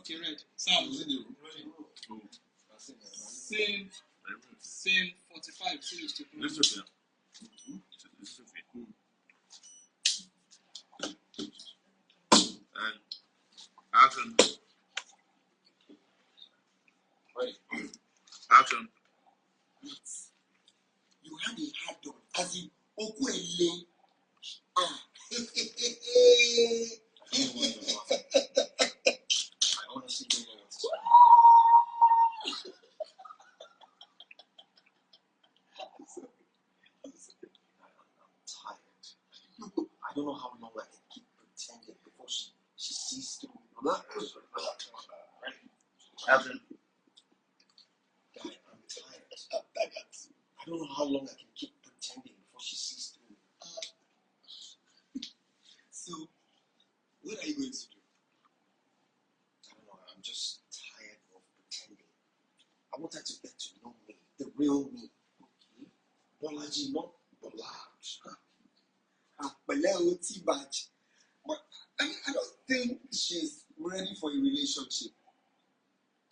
Okay, red. Sam. Same 45 series to play. This is okay. This is okay. And action. Ready. Action. You had a hard on, as in Okwele. Ah. I honestly don't know what to say. I'm tired. I don't know how long I can keep pretending before she sees through. Action. Guy, I'm tired. I don't know how long I can keep pretending before she sees through. So, what are you going to do? I don't know. I'm just tired of pretending. I want her to get to know me, the real me. Okay? Bolaji, not Bolaj. Pẹ̀lẹ́ o, T-Badge. But I mean, I don't think she's ready for a relationship.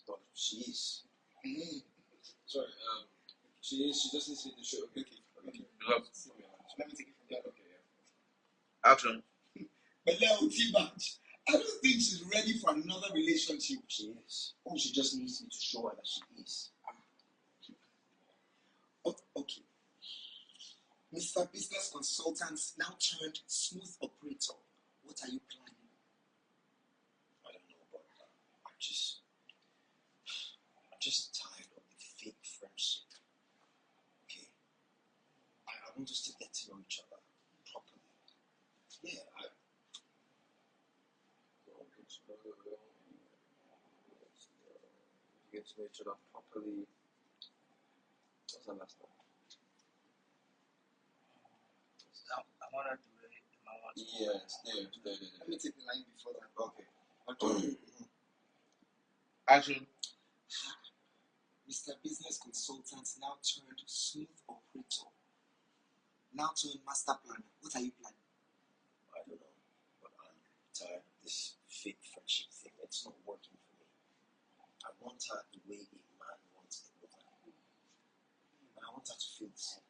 But she is. Mm. Sorry, she is. She doesn't see the show. Okay. Let me take it from there. Okay, yeah. Action. Pẹ̀lẹ́ o, T-Badge. I don't think she's ready for another relationship. She is. Oh, she just needs me to show her that she is. Okay. Mr. Business Consultant now turned smooth operator. What are you planning? I don't know, but I'm just tired of the fake friendship. Okay? I want us to get to know each other properly. Yeah, get to know each other properly. What's the last one? I want to do it. Yes, there. Let me take the line before that. Okay. Action. Mr. Business Consultant now turned smooth operator. Now turned master planner. What are you planning? I don't know, but I'm tired of this fake friendship thing. It's not working for me. I want her the way a man wants a woman. And I want her to feel the same.